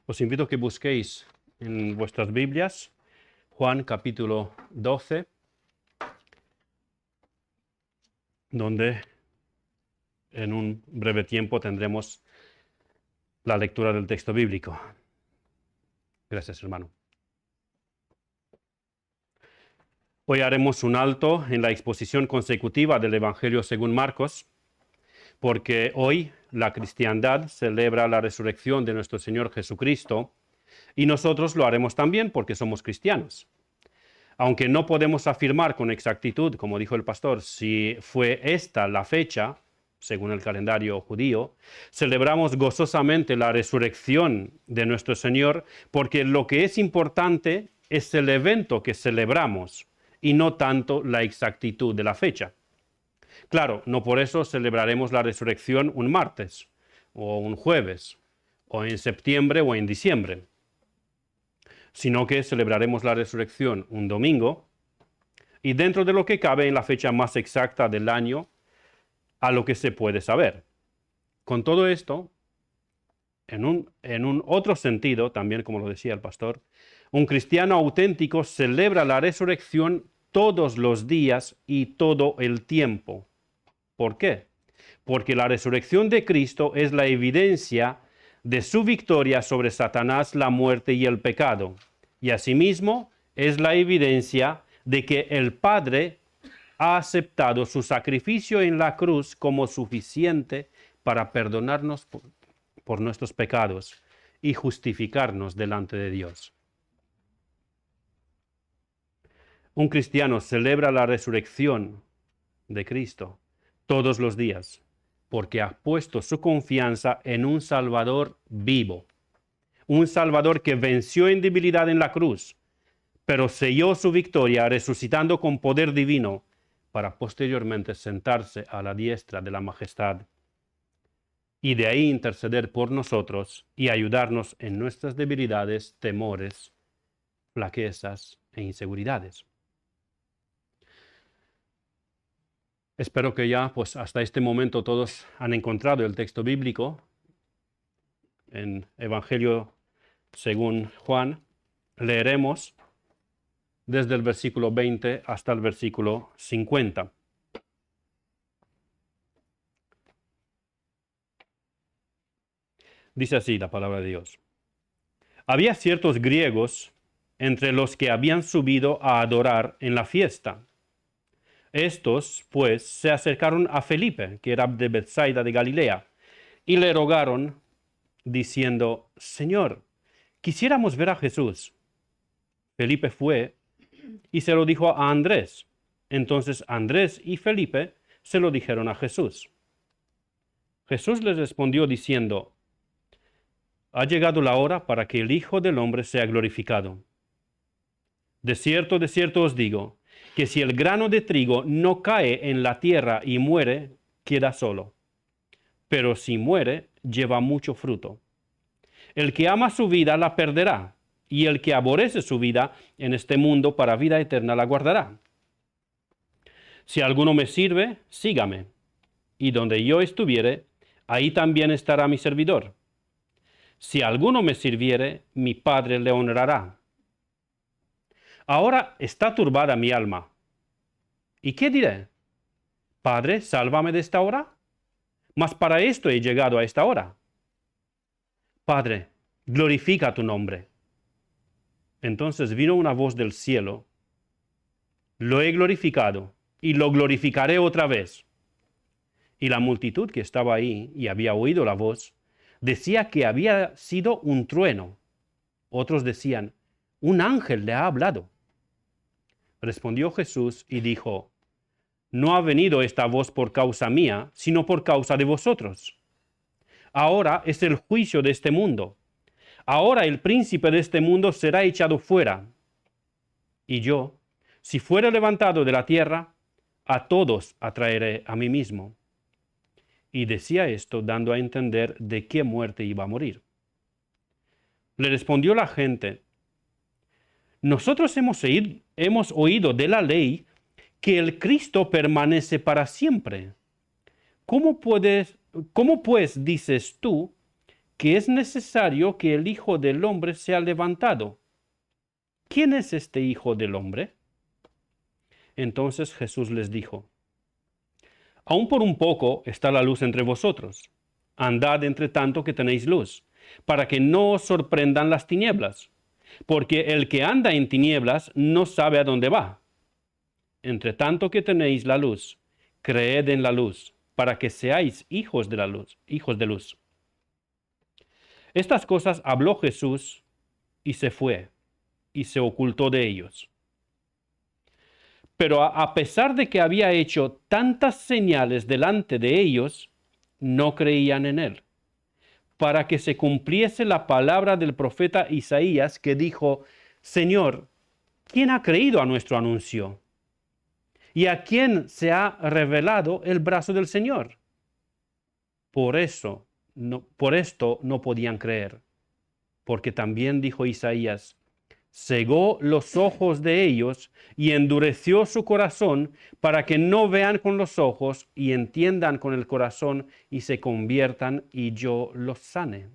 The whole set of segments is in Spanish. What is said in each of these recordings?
Os invito a que busquéis en vuestras Biblias Juan capítulo 12, donde en un breve tiempo tendremos la lectura del texto bíblico. Gracias, hermano. Hoy haremos un alto en la exposición consecutiva del Evangelio según Marcos, porque hoy la cristiandad celebra la resurrección de nuestro Señor Jesucristo y nosotros lo haremos también porque somos cristianos. Aunque no podemos afirmar con exactitud, como dijo el pastor, si fue esta la fecha, según el calendario judío, celebramos gozosamente la resurrección de nuestro Señor porque lo que es importante es el evento que celebramos y no tanto la exactitud de la fecha. Claro, no por eso celebraremos la resurrección un martes, o un jueves, o en septiembre o en diciembre, sino que celebraremos la resurrección un domingo, y dentro de lo que cabe en la fecha más exacta del año, a lo que se puede saber. Con todo esto, en un otro sentido, también como lo decía el pastor, un cristiano auténtico celebra la resurrección todos los días y todo el tiempo. ¿Por qué? Porque la resurrección de Cristo es la evidencia de su victoria sobre Satanás, la muerte y el pecado. Y asimismo es la evidencia de que el Padre ha aceptado su sacrificio en la cruz como suficiente para perdonarnos por nuestros pecados y justificarnos delante de Dios. Un cristiano celebra la resurrección de Cristo todos los días porque ha puesto su confianza en un Salvador vivo, un Salvador que venció en debilidad en la cruz, pero selló su victoria resucitando con poder divino para posteriormente sentarse a la diestra de la majestad y de ahí interceder por nosotros y ayudarnos en nuestras debilidades, temores, flaquezas e inseguridades. Espero que ya, pues hasta este momento todos han encontrado el texto bíblico en Evangelio según Juan. Leeremos desde el versículo 20 hasta el versículo 50. Dice así la palabra de Dios. Había ciertos griegos entre los que habían subido a adorar en la fiesta. Estos, pues, se acercaron a Felipe, que era de Bethsaida de Galilea, y le rogaron, diciendo, Señor, quisiéramos ver a Jesús. Felipe fue y se lo dijo a Andrés. Entonces Andrés y Felipe se lo dijeron a Jesús. Jesús les respondió diciendo, ha llegado la hora para que el Hijo del Hombre sea glorificado. De cierto os digo, que si el grano de trigo no cae en la tierra y muere, queda solo. Pero si muere, lleva mucho fruto. El que ama su vida la perderá, y el que aborrece su vida en este mundo para vida eterna la guardará. Si alguno me sirve, sígame, y donde yo estuviere, ahí también estará mi servidor. Si alguno me sirviere, mi Padre le honrará. Ahora está turbada mi alma. ¿Y qué diré? Padre, sálvame de esta hora. Mas para esto he llegado a esta hora. Padre, glorifica tu nombre. Entonces vino una voz del cielo. Lo he glorificado y lo glorificaré otra vez. Y la multitud que estaba ahí y había oído la voz, decía que había sido un trueno. Otros decían, un ángel le ha hablado. Respondió Jesús y dijo, no ha venido esta voz por causa mía, sino por causa de vosotros. Ahora es el juicio de este mundo. Ahora el príncipe de este mundo será echado fuera. Y yo, si fuera levantado de la tierra, a todos atraeré a mí mismo. Y decía esto dando a entender de qué muerte iba a morir. Le respondió la gente, nosotros hemos oído de la ley que el Cristo permanece para siempre. ¿Cómo pues dices tú que es necesario que el Hijo del Hombre sea levantado. ¿Quién es este Hijo del Hombre? Entonces Jesús les dijo: Aún por un poco está la luz entre vosotros. Andad entre tanto que tenéis luz, para que no os sorprendan las tinieblas, porque el que anda en tinieblas no sabe a dónde va. Entre tanto que tenéis la luz, creed en la luz, para que seáis hijos de la luz, hijos de luz. Estas cosas habló Jesús y se fue, y se ocultó de ellos. Pero a pesar de que había hecho tantas señales delante de ellos, no creían en él, para que se cumpliese la palabra del profeta Isaías, que dijo: Señor, ¿quién ha creído a nuestro anuncio? ¿Y a quién se ha revelado el brazo del Señor? Por esto no podían creer, porque también dijo Isaías: cegó los ojos de ellos y endureció su corazón, para que no vean con los ojos y entiendan con el corazón y se conviertan y yo los sane.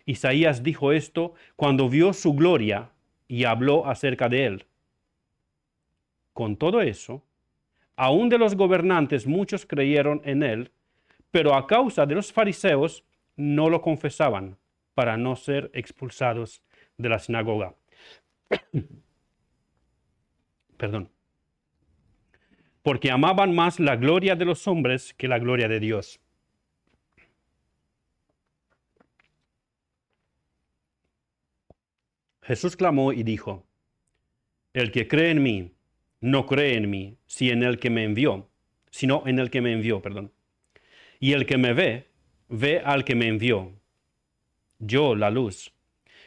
Isaías dijo esto cuando vio su gloria y habló acerca de él. Con todo eso, aún de los gobernantes muchos creyeron en él, pero a causa de los fariseos no lo confesaban, para no ser expulsados de la sinagoga. Perdón. Porque amaban más la gloria de los hombres que la gloria de Dios. Jesús clamó y dijo: El que cree en mí, no cree en mí, sino en el que me envió, perdón. Y el que me ve, ve al que me envió. Yo, la luz,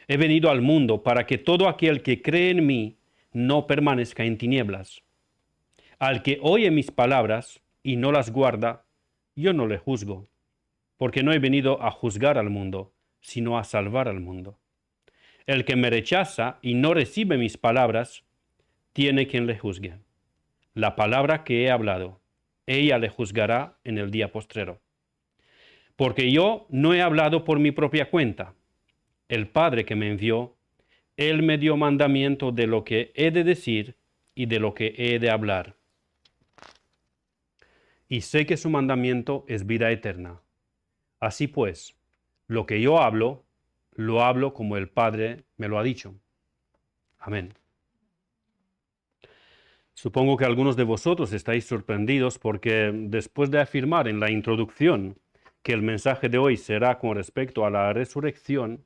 he venido al mundo para que todo aquel que cree en mí no permanezca en tinieblas. Al que oye mis palabras y no las guarda, yo no le juzgo, porque no he venido a juzgar al mundo, sino a salvar al mundo. El que me rechaza y no recibe mis palabras, tiene quien le juzgue. La palabra que he hablado, ella le juzgará en el día postrero. Porque yo no he hablado por mi propia cuenta. El Padre que me envió, Él me dio mandamiento de lo que he de decir y de lo que he de hablar. Y sé que su mandamiento es vida eterna. Así pues, lo que yo hablo, lo hablo como el Padre me lo ha dicho. Amén. Supongo que algunos de vosotros estáis sorprendidos porque después de afirmar en la introducción que el mensaje de hoy será con respecto a la resurrección,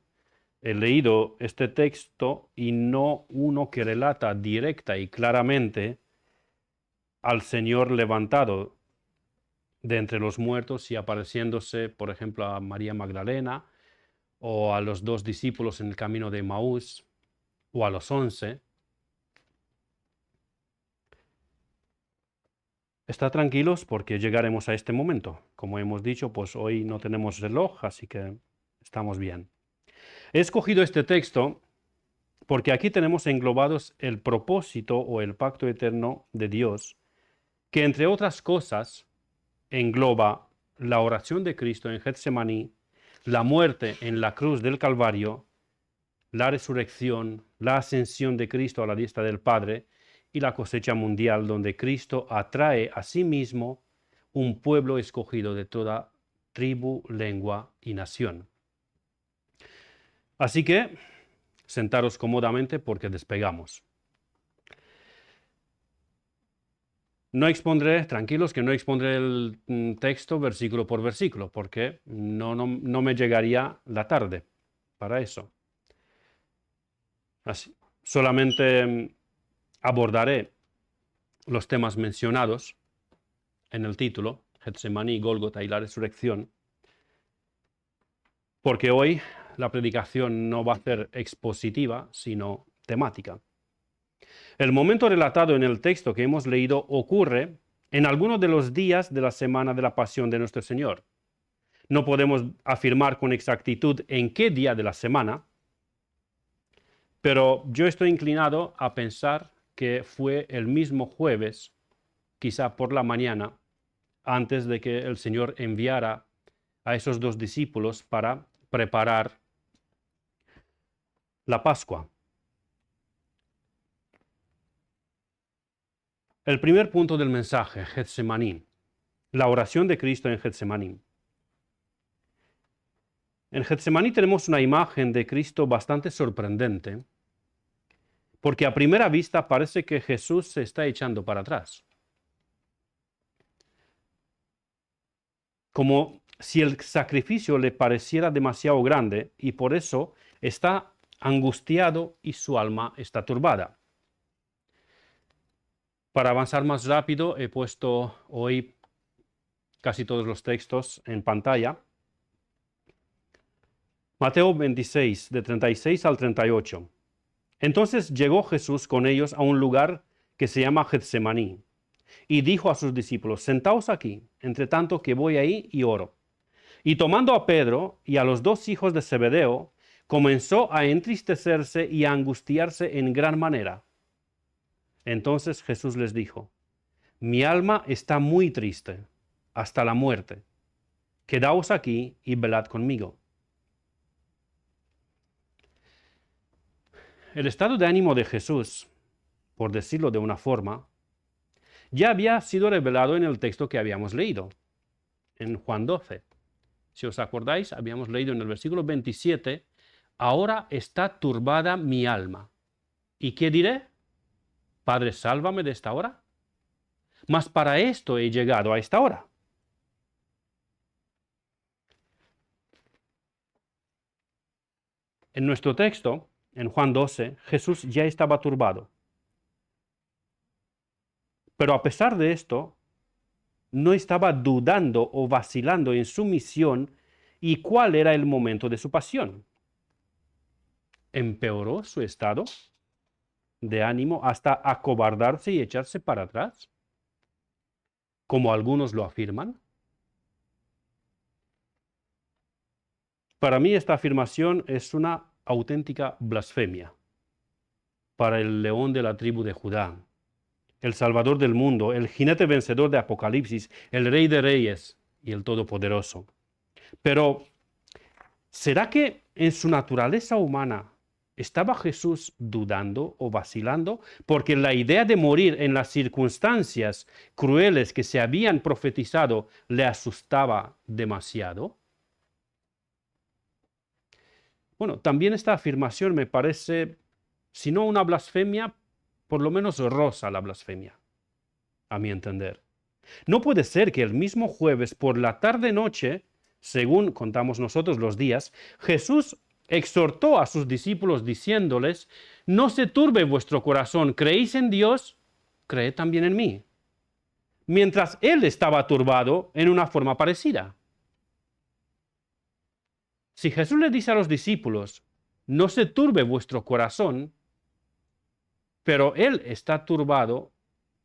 he leído este texto y no uno que relata directa y claramente al Señor levantado de entre los muertos y apareciéndose, por ejemplo, a María Magdalena o a los 2 discípulos en el camino de Maús o a los 11. Estad tranquilos porque llegaremos a este momento. Como hemos dicho, pues hoy no tenemos reloj, así que estamos bien. He escogido este texto porque aquí tenemos englobados el propósito o el pacto eterno de Dios, que entre otras cosas engloba la oración de Cristo en Getsemaní, la muerte en la cruz del Calvario, la resurrección, la ascensión de Cristo a la diestra del Padre y la cosecha mundial, donde Cristo atrae a sí mismo un pueblo escogido de toda tribu, lengua y nación. Así que, sentaros cómodamente porque despegamos. No expondré, tranquilos, que no expondré el texto versículo por versículo, porque no me llegaría la tarde para eso. Así, solamente abordaré los temas mencionados en el título, Getsemaní, Gólgota y la resurrección, porque hoy la predicación no va a ser expositiva, sino temática. El momento relatado en el texto que hemos leído ocurre en alguno de los días de la semana de la pasión de nuestro Señor. No podemos afirmar con exactitud en qué día de la semana, pero yo estoy inclinado a pensar que fue el mismo jueves, quizá por la mañana, antes de que el Señor enviara a esos dos discípulos para preparar la Pascua. El primer punto del mensaje, Getsemaní, la oración de Cristo en Getsemaní. En Getsemaní tenemos una imagen de Cristo bastante sorprendente, porque a primera vista parece que Jesús se está echando para atrás. Como si el sacrificio le pareciera demasiado grande y por eso está angustiado y su alma está turbada. Para avanzar más rápido, he puesto hoy casi todos los textos en pantalla. Mateo 26, de 36 al 38. Entonces llegó Jesús con ellos a un lugar que se llama Getsemaní, y dijo a sus discípulos: sentaos aquí, entre tanto que voy ahí y oro. Y tomando a Pedro y a los dos hijos de Zebedeo, comenzó a entristecerse y a angustiarse en gran manera. Entonces Jesús les dijo: mi alma está muy triste, hasta la muerte. Quedaos aquí y velad conmigo. El estado de ánimo de Jesús, por decirlo de una forma, ya había sido revelado en el texto que habíamos leído, en Juan 12. Si os acordáis, habíamos leído en el versículo 27, ahora está turbada mi alma. ¿Y qué diré? Padre, sálvame de esta hora. Mas para esto he llegado a esta hora. En nuestro texto, en Juan 12, Jesús ya estaba turbado. Pero a pesar de esto, no estaba dudando o vacilando en su misión y cuál era el momento de su pasión. ¿Empeoró su estado de ánimo hasta acobardarse y echarse para atrás, como algunos lo afirman? Para mí esta afirmación es una auténtica blasfemia para el león de la tribu de Judá, el Salvador del mundo, el jinete vencedor de Apocalipsis, el Rey de Reyes y el Todopoderoso. Pero, ¿será que en su naturaleza humana estaba Jesús dudando o vacilando? Porque la idea de morir en las circunstancias crueles que se habían profetizado le asustaba demasiado. Bueno, también esta afirmación me parece, si no una blasfemia, por lo menos roza la blasfemia, a mi entender. No puede ser que el mismo jueves por la tarde-noche, según contamos nosotros los días, Jesús exhortó a sus discípulos diciéndoles: no se turbe vuestro corazón, creéis en Dios, creed también en mí. Mientras él estaba turbado en una forma parecida. Si Jesús le dice a los discípulos: no se turbe vuestro corazón, pero él está turbado,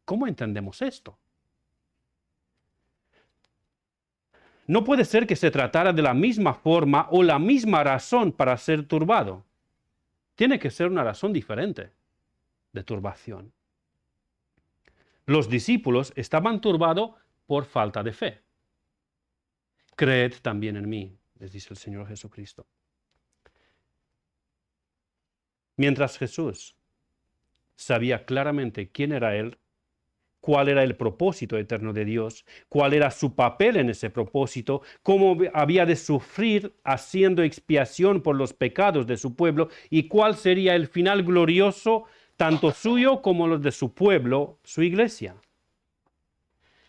¿cómo entendemos esto? No puede ser que se tratara de la misma forma o la misma razón para ser turbado. Tiene que ser una razón diferente de turbación. Los discípulos estaban turbados por falta de fe. Creed también en mí, les dice el Señor Jesucristo. Mientras Jesús sabía claramente quién era Él, cuál era el propósito eterno de Dios, cuál era su papel en ese propósito, cómo había de sufrir haciendo expiación por los pecados de su pueblo y cuál sería el final glorioso tanto suyo como los de su pueblo, su iglesia.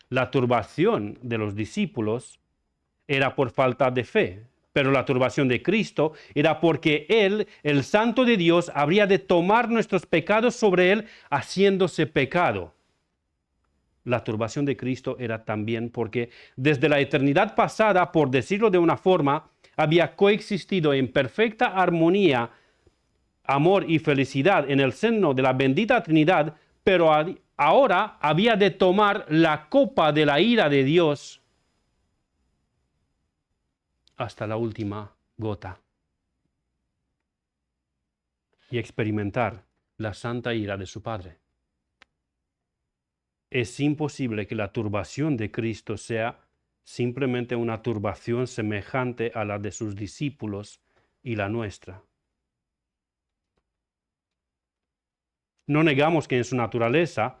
La turbación de los discípulos era por falta de fe, pero la turbación de Cristo era porque Él, el Santo de Dios, habría de tomar nuestros pecados sobre Él haciéndose pecado. La turbación de Cristo era también porque desde la eternidad pasada, por decirlo de una forma, había coexistido en perfecta armonía, amor y felicidad en el seno de la bendita Trinidad, pero ahora había de tomar la copa de la ira de Dios hasta la última gota y experimentar la santa ira de su Padre. Es imposible que la turbación de Cristo sea simplemente una turbación semejante a la de sus discípulos y la nuestra. No negamos que en su naturaleza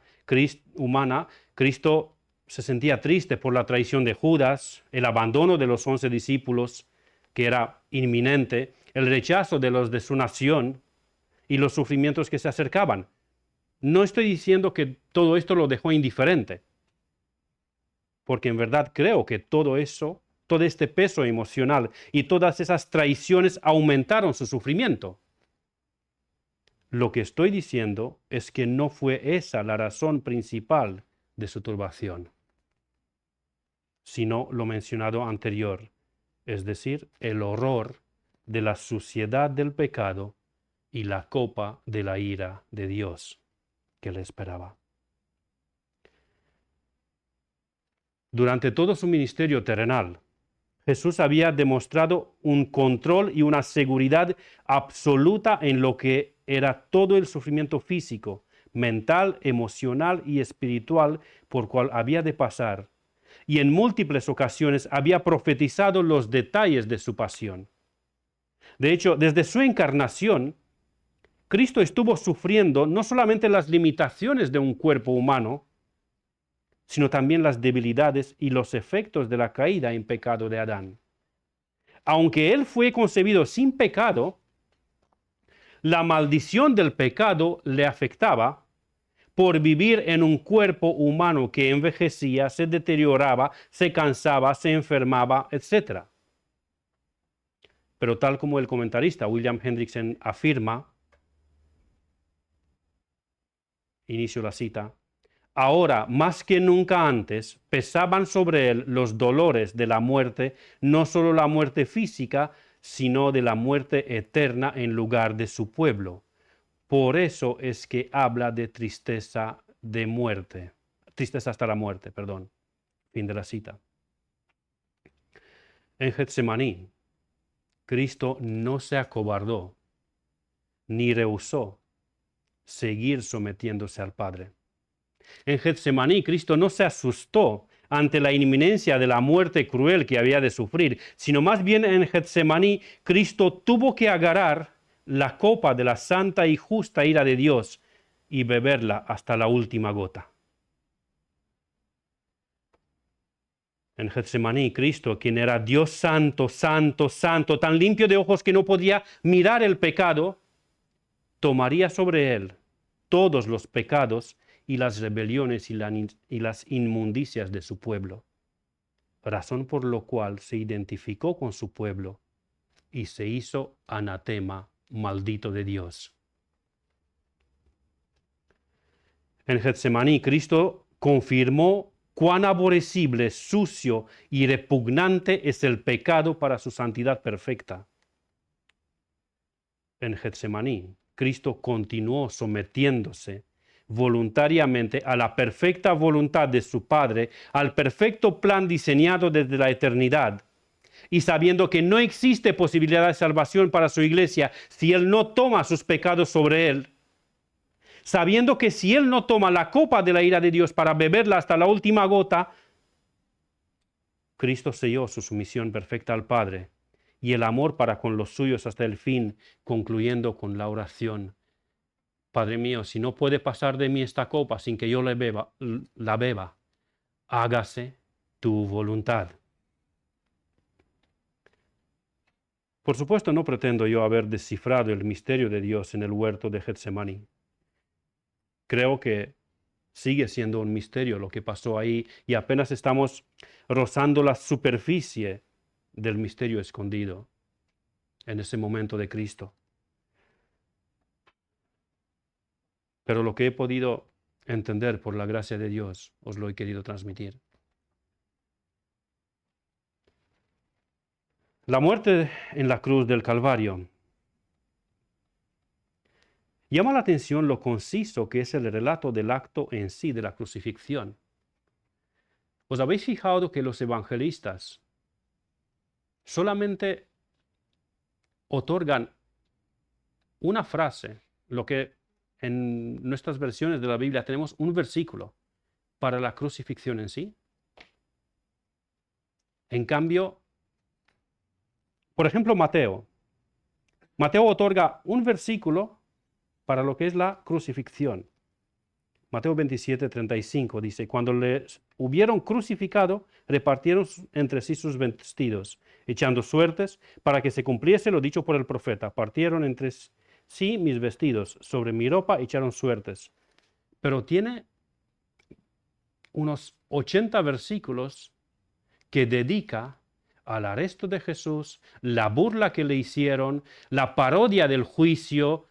humana, Cristo se sentía triste por la traición de Judas, el abandono de los 11 discípulos, que era inminente, el rechazo de los de su nación y los sufrimientos que se acercaban. No estoy diciendo que todo esto lo dejó indiferente, porque en verdad creo que todo eso, todo este peso emocional y todas esas traiciones aumentaron su sufrimiento. Lo que estoy diciendo es que no fue esa la razón principal de su turbación, sino lo mencionado anterior, es decir, el horror de la suciedad del pecado y la copa de la ira de Dios que le esperaba. Durante todo su ministerio terrenal, Jesús había demostrado un control y una seguridad absoluta en lo que era todo el sufrimiento físico, mental, emocional y espiritual por cual había de pasar, y en múltiples ocasiones había profetizado los detalles de su pasión. De hecho, desde su encarnación, Cristo estuvo sufriendo no solamente las limitaciones de un cuerpo humano, sino también las debilidades y los efectos de la caída en pecado de Adán. Aunque Él fue concebido sin pecado, la maldición del pecado le afectaba por vivir en un cuerpo humano que envejecía, se deterioraba, se cansaba, se enfermaba, etc. Pero tal como el comentarista William Hendrickson afirma, inicio la cita, ahora, más que nunca antes, pesaban sobre él los dolores de la muerte, no solo la muerte física, sino de la muerte eterna en lugar de su pueblo. Por eso es que habla de tristeza de muerte, tristeza hasta la muerte, perdón. Fin de la cita. En Getsemaní, Cristo no se acobardó ni rehusó seguir sometiéndose al Padre. En Getsemaní, Cristo no se asustó ante la inminencia de la muerte cruel que había de sufrir, sino más bien en Getsemaní, Cristo tuvo que agarrar la copa de la santa y justa ira de Dios y beberla hasta la última gota. En Getsemaní, Cristo, quien era Dios santo, santo, santo, tan limpio de ojos que no podía mirar el pecado, tomaría sobre él todos los pecados y las rebeliones y las inmundicias de su pueblo, razón por lo cual se identificó con su pueblo y se hizo anatema, maldito de Dios. En Getsemaní, Cristo confirmó cuán aborrecible, sucio y repugnante es el pecado para su santidad perfecta. En Getsemaní, Cristo continuó sometiéndose voluntariamente a la perfecta voluntad de su Padre, al perfecto plan diseñado desde la eternidad, y sabiendo que no existe posibilidad de salvación para su iglesia si Él no toma sus pecados sobre Él, sabiendo que si Él no toma la copa de la ira de Dios para beberla hasta la última gota, Cristo selló su sumisión perfecta al Padre y el amor para con los suyos hasta el fin, concluyendo con la oración. Padre mío, si no puede pasar de mí esta copa sin que yo la beba, hágase tu voluntad. Por supuesto, no pretendo yo haber descifrado el misterio de Dios en el huerto de Getsemaní. Creo que sigue siendo un misterio lo que pasó ahí y apenas estamos rozando la superficie del misterio escondido en ese momento de Cristo. Pero lo que he podido entender por la gracia de Dios, os lo he querido transmitir. La muerte en la cruz del Calvario llama la atención lo conciso que es el relato del acto en sí de la crucifixión. ¿Os habéis fijado que los evangelistas solamente otorgan una frase, lo que en nuestras versiones de la Biblia tenemos un versículo para la crucifixión en sí? En cambio, por ejemplo, Mateo. Mateo otorga un versículo para lo que es la crucifixión. Mateo 27:35 dice, cuando les hubieron crucificado, repartieron entre sí sus vestidos, echando suertes para que se cumpliese lo dicho por el profeta. Partieron entre sí mis vestidos, sobre mi ropa echaron suertes. Pero tiene unos 80 versículos que dedica al arresto de Jesús, la burla que le hicieron, la parodia del juicio,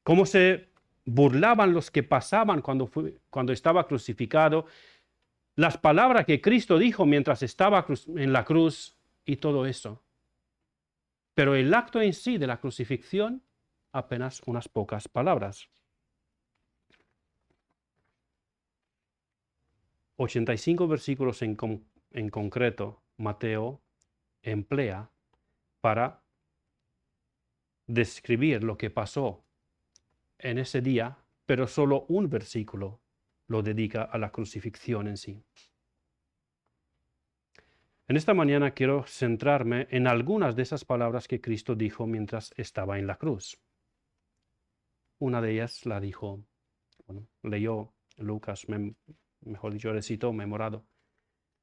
cómo se burlaban los que pasaban cuando estaba crucificado, las palabras que Cristo dijo mientras estaba en la cruz y todo eso. Pero el acto en sí de la crucifixión, apenas unas pocas palabras. 85 versículos en concreto Mateo emplea para describir lo que pasó en ese día, pero solo un versículo lo dedica a la crucifixión en sí. En esta mañana quiero centrarme en algunas de esas palabras que Cristo dijo mientras estaba en la cruz. Una de ellas la dijo, leyó Lucas, mejor dicho, recitó, memorado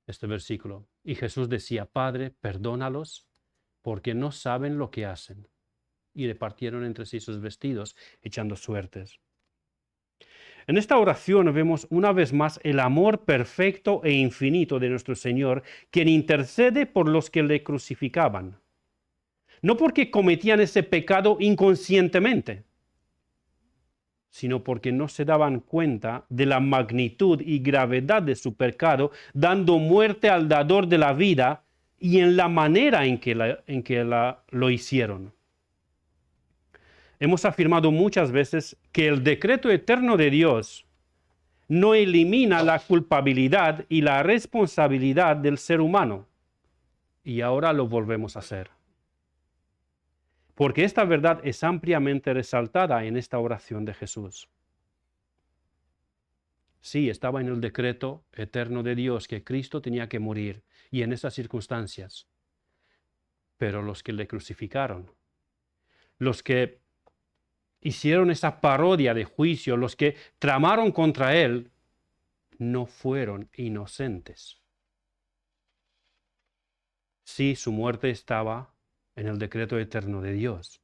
este versículo. Y Jesús decía, Padre, perdónalos, porque no saben lo que hacen. Y repartieron entre sí sus vestidos, echando suertes. En esta oración vemos una vez más el amor perfecto e infinito de nuestro Señor, quien intercede por los que le crucificaban. No porque cometían ese pecado inconscientemente, sino porque no se daban cuenta de la magnitud y gravedad de su pecado, dando muerte al dador de la vida y en la manera en que lo hicieron. Hemos afirmado muchas veces que el decreto eterno de Dios no elimina la culpabilidad y la responsabilidad del ser humano. Y ahora lo volvemos a hacer. Porque esta verdad es ampliamente resaltada en esta oración de Jesús. Sí, estaba en el decreto eterno de Dios que Cristo tenía que morir, y en esas circunstancias. Pero los que le crucificaron, los que hicieron esa parodia de juicio, los que tramaron contra él, no fueron inocentes. Sí, su muerte estaba en el decreto eterno de Dios,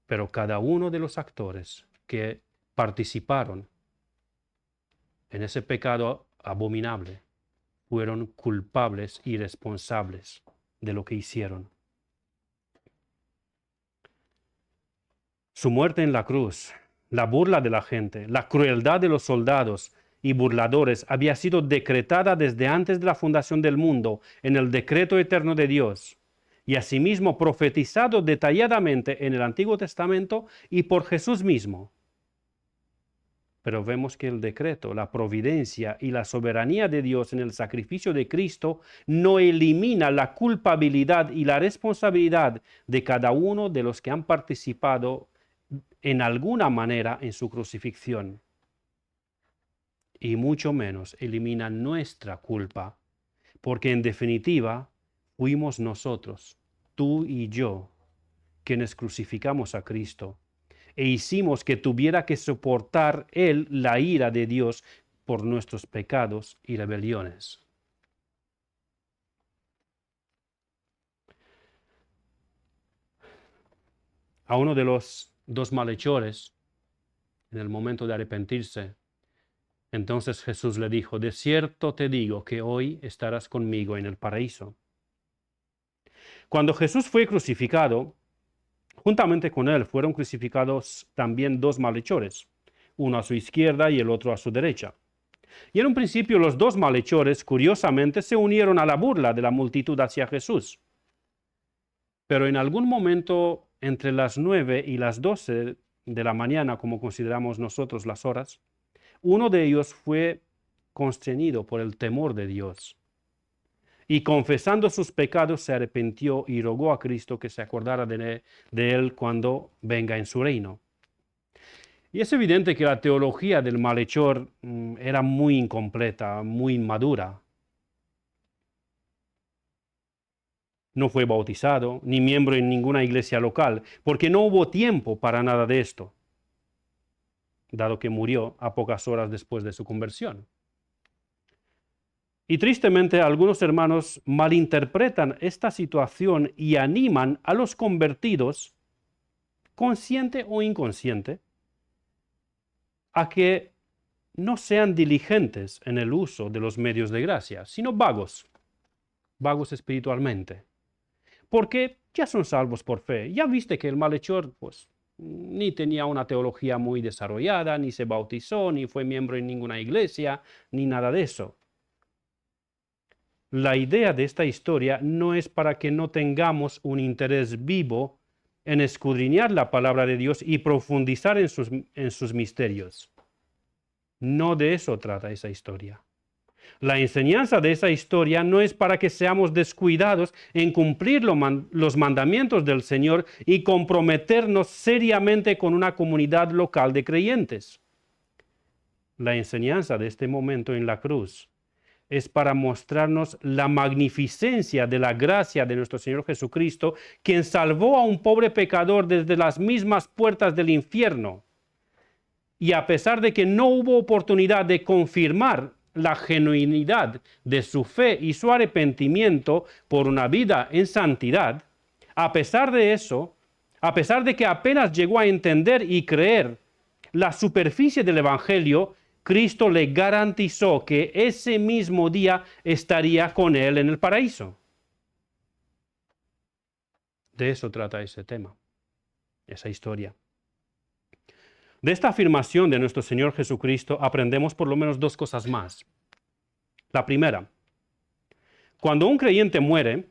pero cada uno de los actores que participaron en ese pecado abominable fueron culpables y responsables de lo que hicieron. Su muerte en la cruz, la burla de la gente, la crueldad de los soldados y burladores había sido decretada desde antes de la fundación del mundo en el decreto eterno de Dios y asimismo profetizado detalladamente en el Antiguo Testamento y por Jesús mismo. Pero vemos que el decreto, la providencia y la soberanía de Dios en el sacrificio de Cristo no elimina la culpabilidad y la responsabilidad de cada uno de los que han participado en alguna manera en su crucifixión. Y mucho menos elimina nuestra culpa, porque en definitiva fuimos nosotros, tú y yo, quienes crucificamos a Cristo e hicimos que tuviera que soportar Él la ira de Dios por nuestros pecados y rebeliones. A uno de los dos malhechores, en el momento de arrepentirse, entonces Jesús le dijo, de cierto te digo que hoy estarás conmigo en el paraíso. Cuando Jesús fue crucificado, juntamente con él fueron crucificados también dos malhechores, uno a su izquierda y el otro a su derecha. Y en un principio los dos malhechores, curiosamente, se unieron a la burla de la multitud hacia Jesús. Pero en algún momento, entre las 9 y las 12 de la mañana, como consideramos nosotros las horas, uno de ellos fue constreñido por el temor de Dios. Y confesando sus pecados se arrepintió y rogó a Cristo que se acordara de él cuando venga en su reino. Y es evidente que la teología del malhechor era muy incompleta, muy inmadura. No fue bautizado, ni miembro en ninguna iglesia local, porque no hubo tiempo para nada de esto, dado que murió a pocas horas después de su conversión. Y tristemente algunos hermanos malinterpretan esta situación y animan a los convertidos, consciente o inconsciente, a que no sean diligentes en el uso de los medios de gracia, sino vagos espiritualmente. Porque ya son salvos por fe. Ya viste que el malhechor, pues, ni tenía una teología muy desarrollada, ni se bautizó, ni fue miembro en ninguna iglesia, ni nada de eso. La idea de esta historia no es para que no tengamos un interés vivo en escudriñar la palabra de Dios y profundizar en sus misterios. No de eso trata esa historia. La enseñanza de esa historia no es para que seamos descuidados en cumplir los mandamientos del Señor y comprometernos seriamente con una comunidad local de creyentes. La enseñanza de este momento en la cruz es para mostrarnos la magnificencia de la gracia de nuestro Señor Jesucristo, quien salvó a un pobre pecador desde las mismas puertas del infierno. Y a pesar de que no hubo oportunidad de confirmar la genuinidad de su fe y su arrepentimiento por una vida en santidad, a pesar de eso, a pesar de que apenas llegó a entender y creer la superficie del Evangelio, Cristo le garantizó que ese mismo día estaría con él en el paraíso. De eso trata ese tema, esa historia. De esta afirmación de nuestro Señor Jesucristo aprendemos por lo menos dos cosas más. La primera, cuando un creyente muere,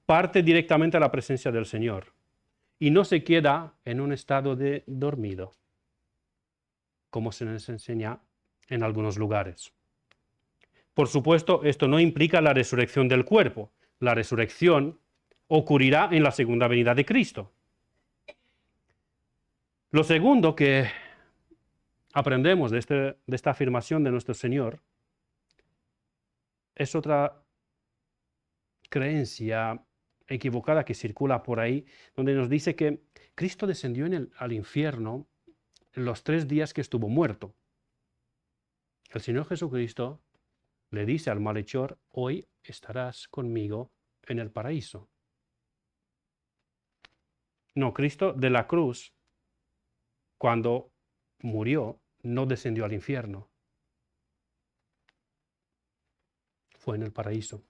parte directamente a la presencia del Señor y no se queda en un estado de dormido, como se nos enseña en algunos lugares. Por supuesto, esto no implica la resurrección del cuerpo. La resurrección ocurrirá en la segunda venida de Cristo. Lo segundo que aprendemos de esta afirmación de nuestro Señor es otra creencia equivocada que circula por ahí, donde nos dice que Cristo descendió al infierno en los 3 días que estuvo muerto. El Señor Jesucristo le dice al malhechor: hoy estarás conmigo en el paraíso. No, Cristo de la cruz, cuando murió, no descendió al infierno. Fue en el paraíso.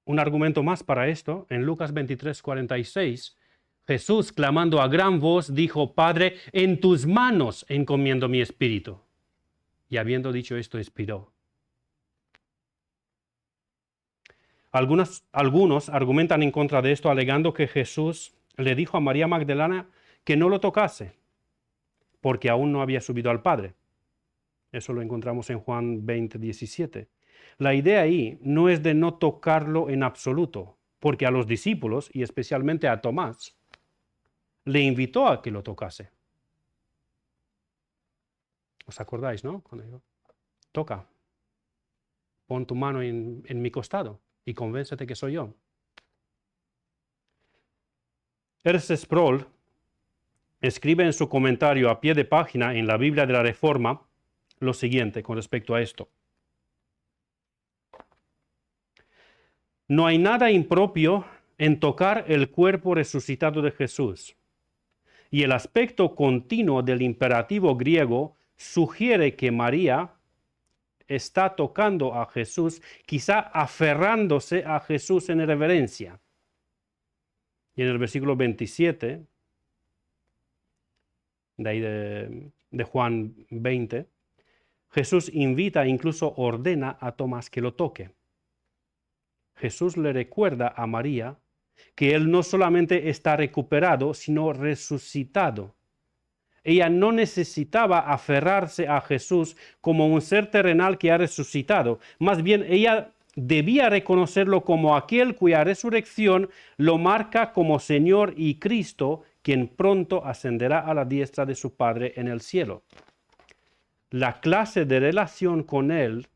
Un argumento más para esto, en Lucas 23:46, Jesús, clamando a gran voz, dijo: Padre, en tus manos encomiendo mi espíritu. Y habiendo dicho esto, expiró. Algunos argumentan en contra de esto, alegando que Jesús le dijo a María Magdalena que no lo tocase, porque aún no había subido al Padre. Eso lo encontramos en Juan 20:17. La idea ahí no es de no tocarlo en absoluto, porque a los discípulos, y especialmente a Tomás, le invitó a que lo tocase. ¿Os acordáis, no? Cuando digo, toca, pon tu mano en mi costado y convéncete que soy yo. Ernst Sproul escribe en su comentario a pie de página en la Biblia de la Reforma lo siguiente con respecto a esto. No hay nada impropio en tocar el cuerpo resucitado de Jesús, y el aspecto continuo del imperativo griego sugiere que María está tocando a Jesús, quizá aferrándose a Jesús en reverencia. Y en el versículo 27, de ahí de Juan 20, Jesús invita e incluso ordena a Tomás que lo toque. Jesús le recuerda a María que él no solamente está recuperado, sino resucitado. Ella no necesitaba aferrarse a Jesús como un ser terrenal que ha resucitado. Más bien, ella debía reconocerlo como aquel cuya resurrección lo marca como Señor y Cristo, quien pronto ascenderá a la diestra de su Padre en el cielo. La clase de relación con él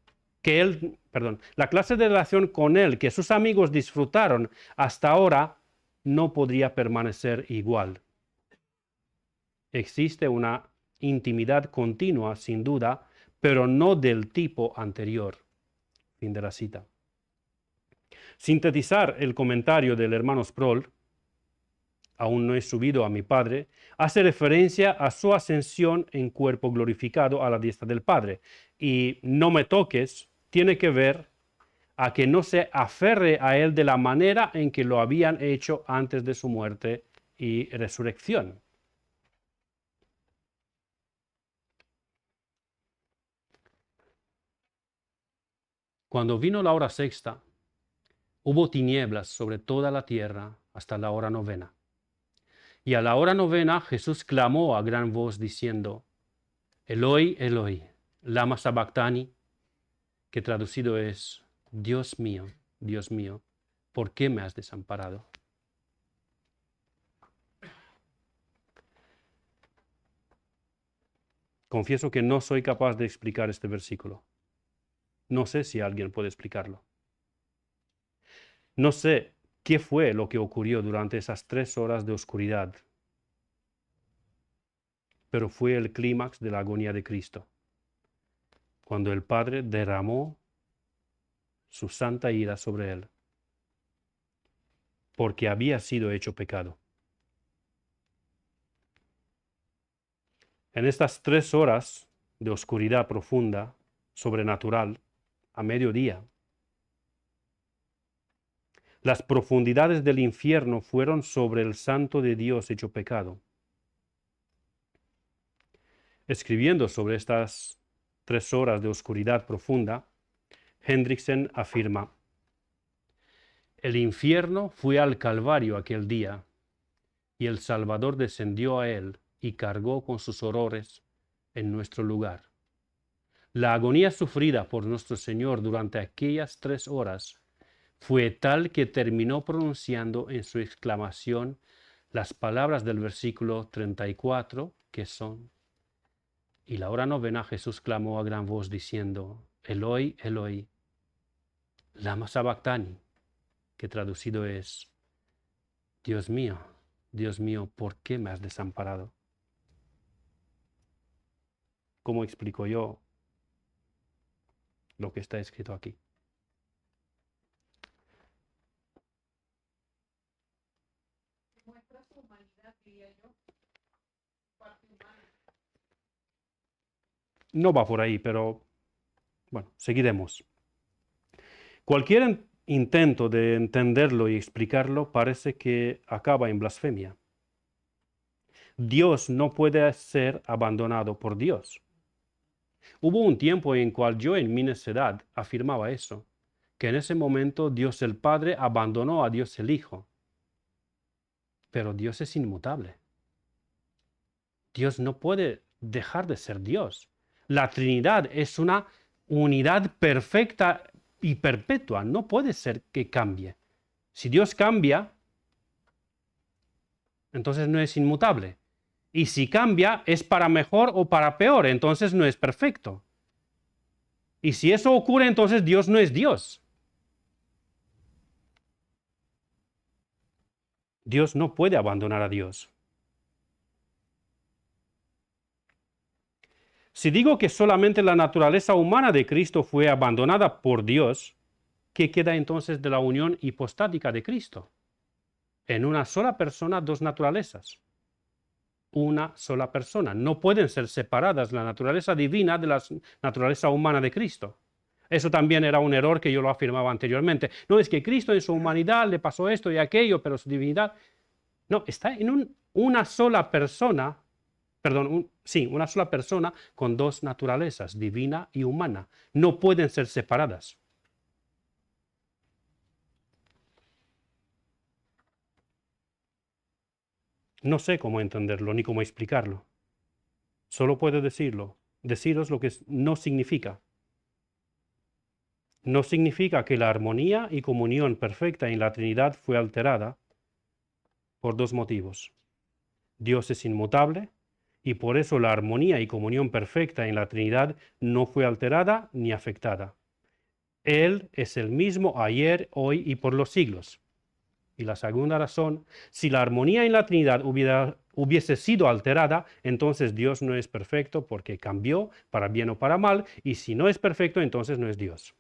la clase de relación con él que sus amigos disfrutaron hasta ahora no podría permanecer igual. Existe una intimidad continua, sin duda, pero no del tipo anterior. Fin de la cita. Sintetizar el comentario del hermano Sproul, aún no he subido a mi Padre, hace referencia a su ascensión en cuerpo glorificado a la diestra del Padre. Y no me toques tiene que ver a que no se aferre a él de la manera en que lo habían hecho antes de su muerte y resurrección. Cuando vino la hora sexta, hubo tinieblas sobre toda la tierra hasta la hora novena. Y a la hora novena Jesús clamó a gran voz diciendo, Eloi, Eloi, lama sabactani, que traducido es, Dios mío, ¿por qué me has desamparado? Confieso que no soy capaz de explicar este versículo. No sé si alguien puede explicarlo. No sé qué fue lo que ocurrió durante esas 3 horas de oscuridad, pero fue el clímax de la agonía de Cristo, cuando el Padre derramó su santa ira sobre él, porque había sido hecho pecado. En estas 3 horas de oscuridad profunda, sobrenatural, a mediodía, las profundidades del infierno fueron sobre el Santo de Dios hecho pecado. Escribiendo sobre estas 3 horas de oscuridad profunda, Hendriksen afirma, el infierno fue al Calvario aquel día, y el Salvador descendió a él y cargó con sus horrores en nuestro lugar. La agonía sufrida por nuestro Señor durante aquellas 3 horas fue tal que terminó pronunciando en su exclamación las palabras del versículo 34, que son, y la hora novena Jesús clamó a gran voz diciendo, Eloi, Eloi, lama sabactani, que traducido es, Dios mío, ¿por qué me has desamparado? ¿Cómo explico yo lo que está escrito aquí? No va por ahí, pero bueno, seguiremos. Cualquier intento de entenderlo y explicarlo parece que acaba en blasfemia. Dios no puede ser abandonado por Dios. Hubo un tiempo en cual yo en mi necedad afirmaba eso, que en ese momento Dios el Padre abandonó a Dios el Hijo. Pero Dios es inmutable. Dios no puede dejar de ser Dios. La Trinidad es una unidad perfecta y perpetua. No puede ser que cambie. Si Dios cambia, entonces no es inmutable. Y si cambia, es para mejor o para peor, entonces no es perfecto. Y si eso ocurre, entonces Dios no es Dios. Dios no puede abandonar a Dios. Si digo que solamente la naturaleza humana de Cristo fue abandonada por Dios, ¿qué queda entonces de la unión hipostática de Cristo? En una sola persona, 2 naturalezas. Una sola persona. No pueden ser separadas la naturaleza divina de la naturaleza humana de Cristo. Eso también era un error que yo lo afirmaba anteriormente. No es que Cristo en su humanidad le pasó esto y aquello, pero su divinidad... No, está en una sola persona, una sola persona con 2 naturalezas, divina y humana. No pueden ser separadas. No sé cómo entenderlo ni cómo explicarlo. Solo puedo deciros lo que no significa. no significa que la armonía y comunión perfecta en la Trinidad fue alterada por dos motivos. Dios es inmutable y por eso la armonía y comunión perfecta en la Trinidad no fue alterada ni afectada. Él es el mismo ayer, hoy y por los siglos. Y la segunda razón, si la armonía en la Trinidad hubiese sido alterada, entonces Dios no es perfecto porque cambió para bien o para mal, y si no es perfecto, entonces no es Dios.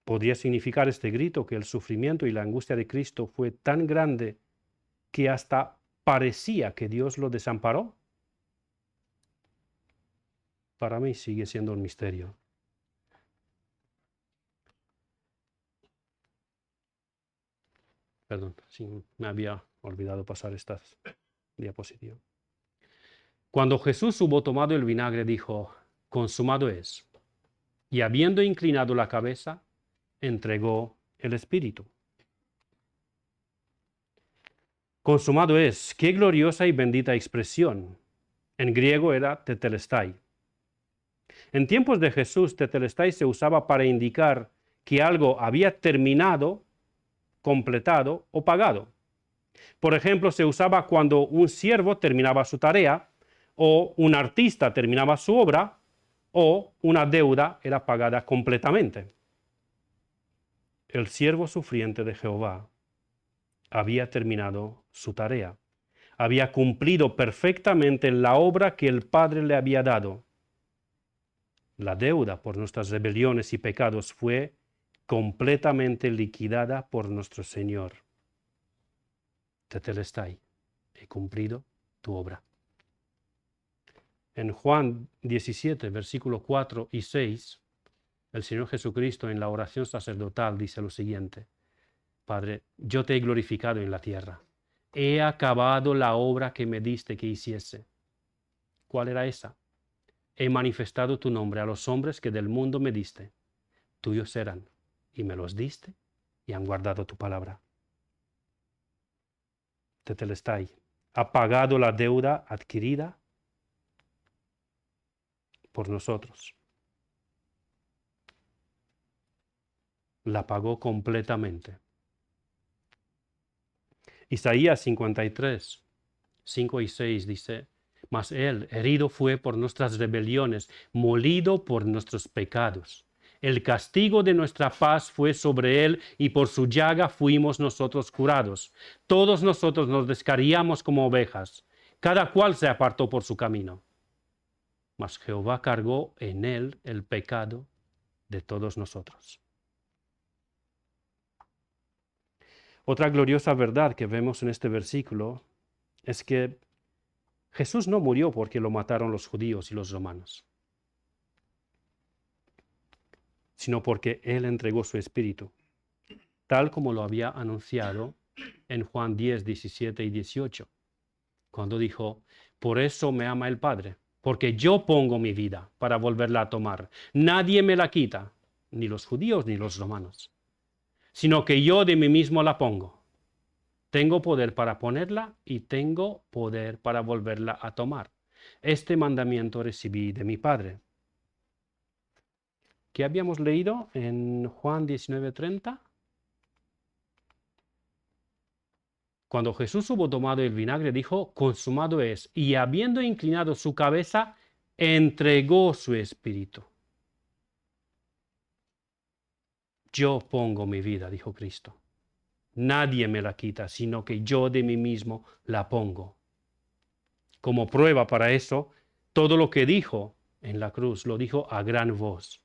¿Podría significar este grito que el sufrimiento y la angustia de Cristo fue tan grande que hasta parecía que Dios lo desamparó? Para mí sigue siendo un misterio. Perdón, sí, me había olvidado pasar estas diapositivas. Cuando Jesús hubo tomado el vinagre, dijo, consumado es. Y habiendo inclinado la cabeza, entregó el Espíritu. Consumado es, qué gloriosa y bendita expresión. En griego era tetelestai. En tiempos de Jesús, tetelestai se usaba para indicar que algo había terminado, completado o pagado. Por ejemplo, se usaba cuando un siervo terminaba su tarea, o un artista terminaba su obra, o una deuda era pagada completamente. El siervo sufriente de Jehová había terminado su tarea, había cumplido perfectamente la obra que el Padre le había dado. La deuda por nuestras rebeliones y pecados fue completamente liquidada por nuestro Señor. Tetelestai, he cumplido tu obra. En Juan 17, versículos 4 y 6, el Señor Jesucristo en la oración sacerdotal dice lo siguiente: Padre, yo te he glorificado en la tierra. He acabado la obra que me diste que hiciese. ¿Cuál era esa? He manifestado tu nombre a los hombres que del mundo me diste. Tuyos eran, y me los diste, y han guardado tu palabra. Tetelestai, ha pagado la deuda adquirida por nosotros. La pagó completamente. Isaías 53, 5 y 6 dice, mas él herido fue por nuestras rebeliones, molido por nuestros pecados. El castigo de nuestra paz fue sobre él, y por su llaga fuimos nosotros curados. Todos nosotros nos descarriamos como ovejas, cada cual se apartó por su camino. Mas Jehová cargó en él el pecado de todos nosotros. Otra gloriosa verdad que vemos en este versículo es que Jesús no murió porque lo mataron los judíos y los romanos, sino porque Él entregó su espíritu, tal como lo había anunciado en Juan 10, 17 y 18, cuando dijo, por eso me ama el Padre, porque yo pongo mi vida para volverla a tomar. Nadie me la quita, ni los judíos ni los romanos, sino que yo de mí mismo la pongo. Tengo poder para ponerla y tengo poder para volverla a tomar. Este mandamiento recibí de mi Padre. ¿Qué habíamos leído en Juan 19:30? Cuando Jesús hubo tomado el vinagre, dijo, consumado es, y habiendo inclinado su cabeza, entregó su espíritu. Yo pongo mi vida, dijo Cristo. Nadie me la quita, sino que yo de mí mismo la pongo. Como prueba para eso, todo lo que dijo en la cruz lo dijo a gran voz.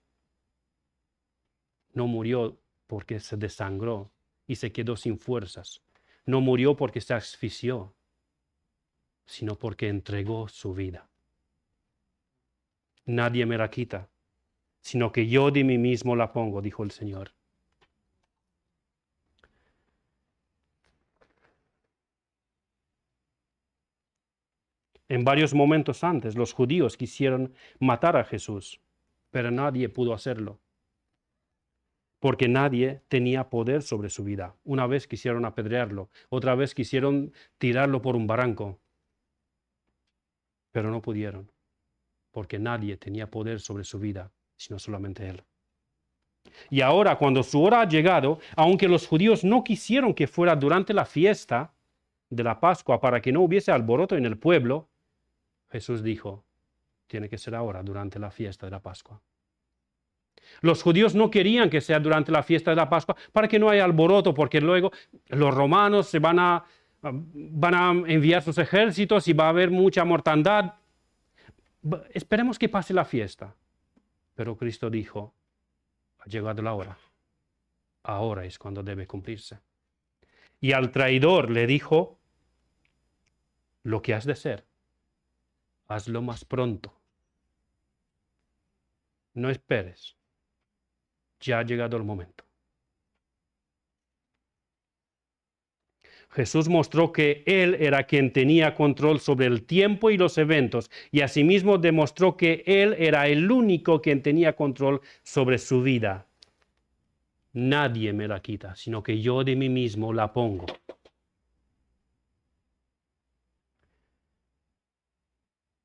No murió porque se desangró y se quedó sin fuerzas. No murió porque se asfixió, sino porque entregó su vida. Nadie me la quita, sino que yo de mí mismo la pongo, dijo el Señor. En varios momentos antes, los judíos quisieron matar a Jesús, pero nadie pudo hacerlo, porque nadie tenía poder sobre su vida. Una vez quisieron apedrearlo, otra vez quisieron tirarlo por un barranco, pero no pudieron. porque nadie tenía poder sobre su vida, sino solamente Él. Y ahora, cuando su hora ha llegado, aunque los judíos no quisieron que fuera durante la fiesta de la Pascua para que no hubiese alboroto en el pueblo, Jesús dijo, tiene que ser ahora, durante la fiesta de la Pascua. Los judíos no querían que sea durante la fiesta de la Pascua para que no haya alboroto, porque luego los romanos van a enviar sus ejércitos y va a haber mucha mortandad. Esperemos que pase la fiesta. Pero Cristo dijo, ha llegado la hora. Ahora es cuando debe cumplirse. Y al traidor le dijo, lo que has de hacer, hazlo más pronto. No esperes. Ya ha llegado el momento. Jesús mostró que Él era quien tenía control sobre el tiempo y los eventos, y asimismo demostró que Él era el único quien tenía control sobre su vida. Nadie me la quita, sino que yo de mí mismo la pongo.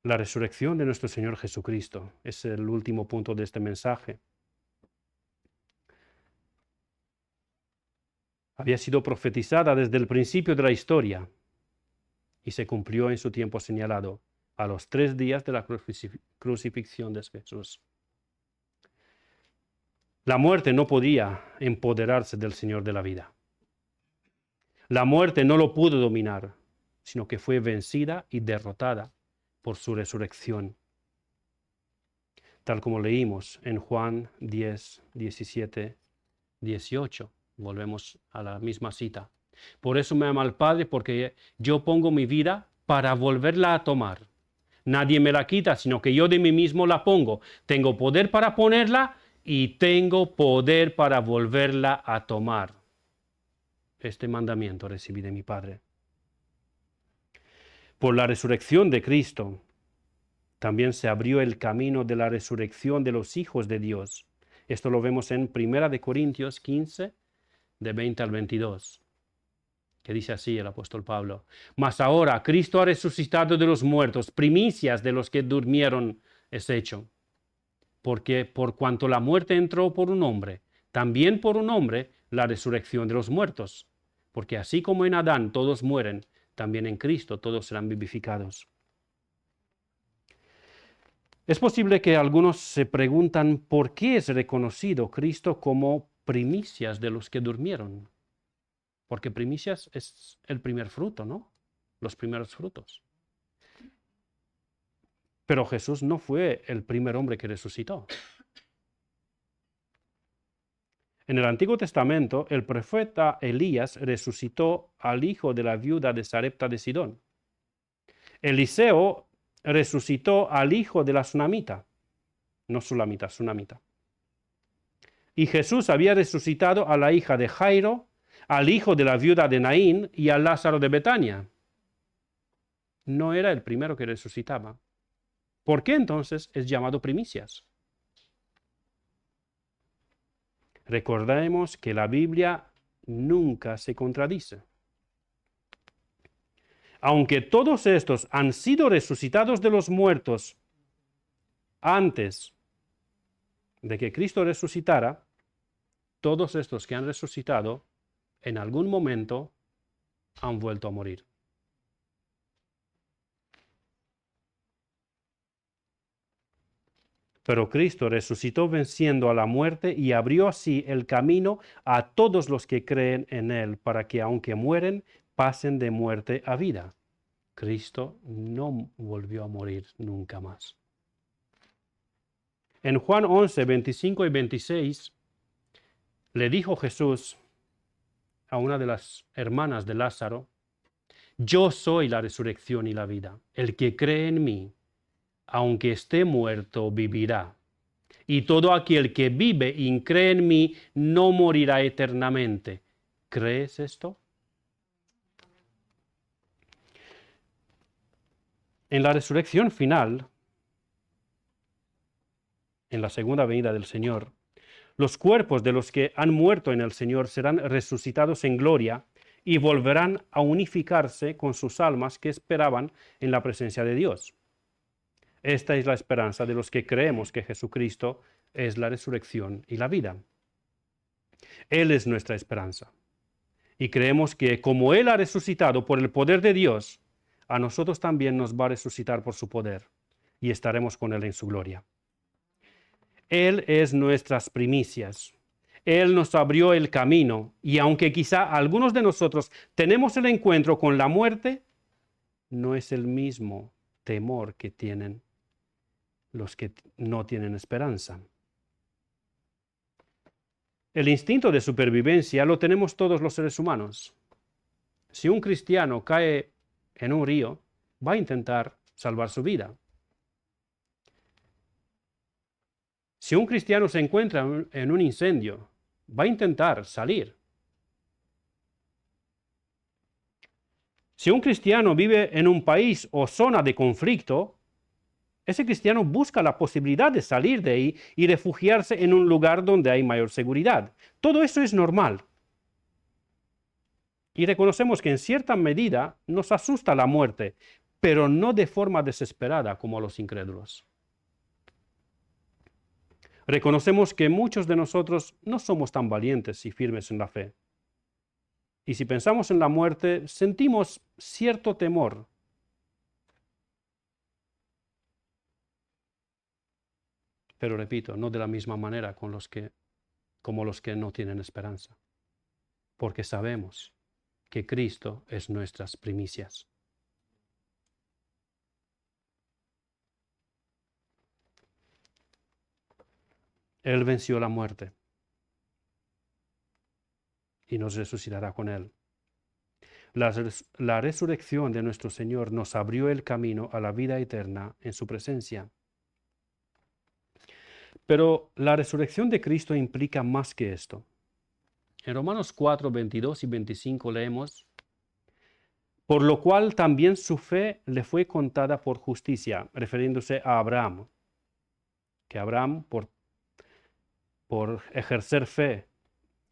La resurrección de nuestro Señor Jesucristo es el último punto de este mensaje. Había sido profetizada desde el principio de la historia y se cumplió en su tiempo señalado, a los 3 días de la crucifixión de Jesús. La muerte no podía empoderarse del Señor de la vida. La muerte no lo pudo dominar, sino que fue vencida y derrotada por su resurrección. Tal como leímos en Juan 10, 17, 18. Volvemos a la misma cita. Por eso me ama el Padre, porque yo pongo mi vida para volverla a tomar. Nadie me la quita, sino que yo de mí mismo la pongo. Tengo poder para ponerla y tengo poder para volverla a tomar. Este mandamiento recibí de mi Padre. Por la resurrección de Cristo, también se abrió el camino de la resurrección de los hijos de Dios. Esto lo vemos en 1 Corintios 15, de 20 al 22, que dice así el apóstol Pablo. Mas ahora Cristo ha resucitado de los muertos, primicias de los que durmieron es hecho. Porque por cuanto la muerte entró por un hombre, también por un hombre la resurrección de los muertos. Porque así como en Adán todos mueren, también en Cristo todos serán vivificados. Es posible que algunos se preguntan por qué es reconocido Cristo como primicias de los que durmieron. Porque primicias es el primer fruto, ¿no? Los primeros frutos. Pero Jesús no fue el primer hombre que resucitó. En el Antiguo Testamento, el profeta Elías resucitó al hijo de la viuda de Sarepta de Sidón. Eliseo resucitó al hijo de la sunamita. No sulamita, sunamita. Y Jesús había resucitado a la hija de Jairo, al hijo de la viuda de Naín y a Lázaro de Betania. No era el primero que resucitaba. ¿Por qué entonces es llamado primicias? Recordemos que la Biblia nunca se contradice. Aunque todos estos han sido resucitados de los muertos antes de que Cristo resucitara, todos estos que han resucitado en algún momento han vuelto a morir. Pero Cristo resucitó venciendo a la muerte y abrió así el camino a todos los que creen en Él, para que aunque mueren, pasen de muerte a vida. Cristo no volvió a morir nunca más. En Juan 11, 25 y 26, le dijo Jesús a una de las hermanas de Lázaro, yo soy la resurrección y la vida. El que cree en mí, aunque esté muerto, vivirá. Y todo aquel que vive y cree en mí, no morirá eternamente. ¿Crees esto? En la resurrección final, en la segunda venida del Señor, los cuerpos de los que han muerto en el Señor serán resucitados en gloria y volverán a unificarse con sus almas que esperaban en la presencia de Dios. Esta es la esperanza de los que creemos que Jesucristo es la resurrección y la vida. Él es nuestra esperanza. Y creemos que como Él ha resucitado por el poder de Dios, a nosotros también nos va a resucitar por su poder y estaremos con Él en su gloria. Él es nuestras primicias. Él nos abrió el camino y aunque quizá algunos de nosotros tenemos el encuentro con la muerte, no es el mismo temor que tienen los que no tienen esperanza. El instinto de supervivencia lo tenemos todos los seres humanos. Si un cristiano cae en un río, va a intentar salvar su vida. Si un cristiano se encuentra en un incendio, va a intentar salir. Si un cristiano vive en un país o zona de conflicto, ese cristiano busca la posibilidad de salir de ahí y refugiarse en un lugar donde hay mayor seguridad. Todo eso es normal. Y reconocemos que en cierta medida nos asusta la muerte, pero no de forma desesperada como a los incrédulos. Reconocemos que muchos de nosotros no somos tan valientes y firmes en la fe. Y si pensamos en la muerte, sentimos cierto temor. Pero repito, no de la misma manera como los que no tienen esperanza. Porque sabemos que Cristo es nuestras primicias. Él venció la muerte y nos resucitará con Él. La resurrección de nuestro Señor nos abrió el camino a la vida eterna en su presencia. Pero la resurrección de Cristo implica más que esto. En Romanos 4, 22 y 25 leemos: por lo cual también su fe le fue contada por justicia, refiriéndose a Abraham, que Abraham, por ejercer fe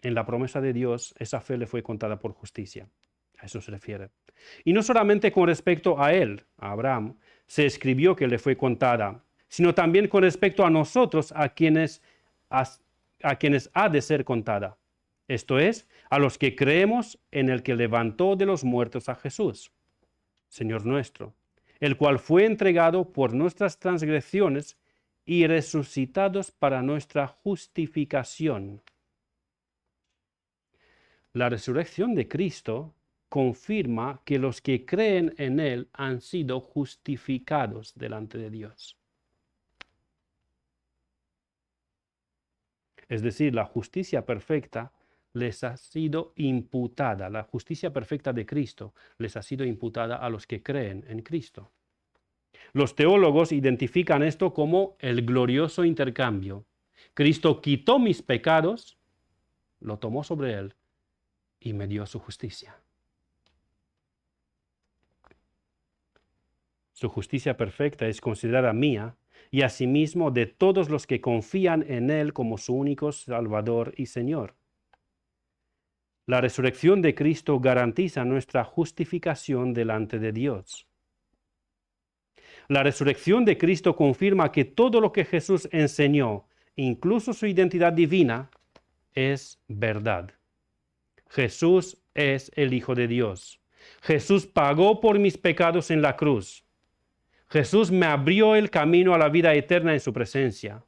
en la promesa de Dios, esa fe le fue contada por justicia. A eso se refiere. Y no solamente con respecto a él, a Abraham, se escribió que le fue contada, sino también con respecto a nosotros, a quienes ha de ser contada. Esto es, a los que creemos en el que levantó de los muertos a Jesús, Señor nuestro, el cual fue entregado por nuestras transgresiones y resucitados para nuestra justificación. La resurrección de Cristo confirma que los que creen en Él han sido justificados delante de Dios. Es decir, la justicia perfecta les ha sido imputada, la justicia perfecta de Cristo les ha sido imputada a los que creen en Cristo. Los teólogos identifican esto como el glorioso intercambio. Cristo quitó mis pecados, lo tomó sobre Él y me dio su justicia. Su justicia perfecta es considerada mía y asimismo de todos los que confían en Él como su único Salvador y Señor. La resurrección de Cristo garantiza nuestra justificación delante de Dios. La resurrección de Cristo confirma que todo lo que Jesús enseñó, incluso su identidad divina, es verdad. Jesús es el Hijo de Dios. Jesús pagó por mis pecados en la cruz. Jesús me abrió el camino a la vida eterna en su presencia.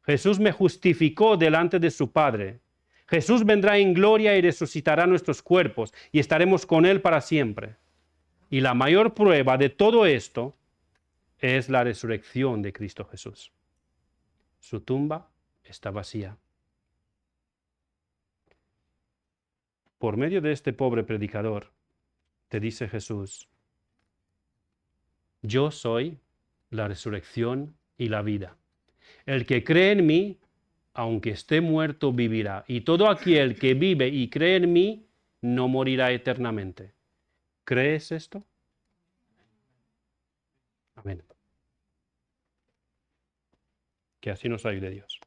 Jesús me justificó delante de su Padre. Jesús vendrá en gloria y resucitará nuestros cuerpos y estaremos con Él para siempre. Y la mayor prueba de todo esto es la resurrección de Cristo Jesús. Su tumba está vacía. Por medio de este pobre predicador, te dice Jesús: yo soy la resurrección y la vida. El que cree en mí, aunque esté muerto, vivirá. Y todo aquel que vive y cree en mí, no morirá eternamente. ¿Crees esto? Amén. Que así nos ayude Dios.